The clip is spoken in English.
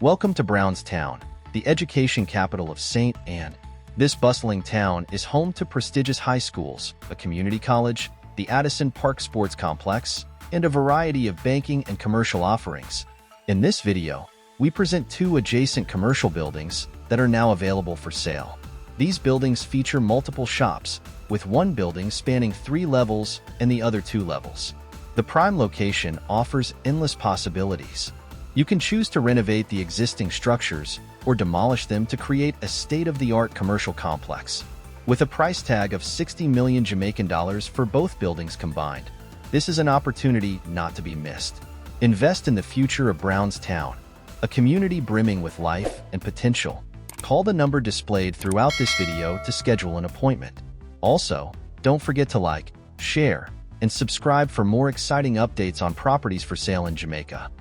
Welcome to Brownstown, the education capital of St. Anne. This bustling town is home to prestigious high schools, a community college, the Addison Park Sports Complex, and a variety of banking and commercial offerings. In this video, we present two adjacent commercial buildings that are now available for sale. These buildings feature multiple shops, with one building spanning 3 levels and the other 2 levels. The prime location offers endless possibilities. You can choose to renovate the existing structures or demolish them to create a state-of-the-art commercial complex. With a price tag of 60 million Jamaican dollars for both buildings combined, this is an opportunity not to be missed. Invest in the future of Brownstown, a community brimming with life and potential. Call the number displayed throughout this video to schedule an appointment. Also, don't forget to like, share, and subscribe for more exciting updates on properties for sale in Jamaica.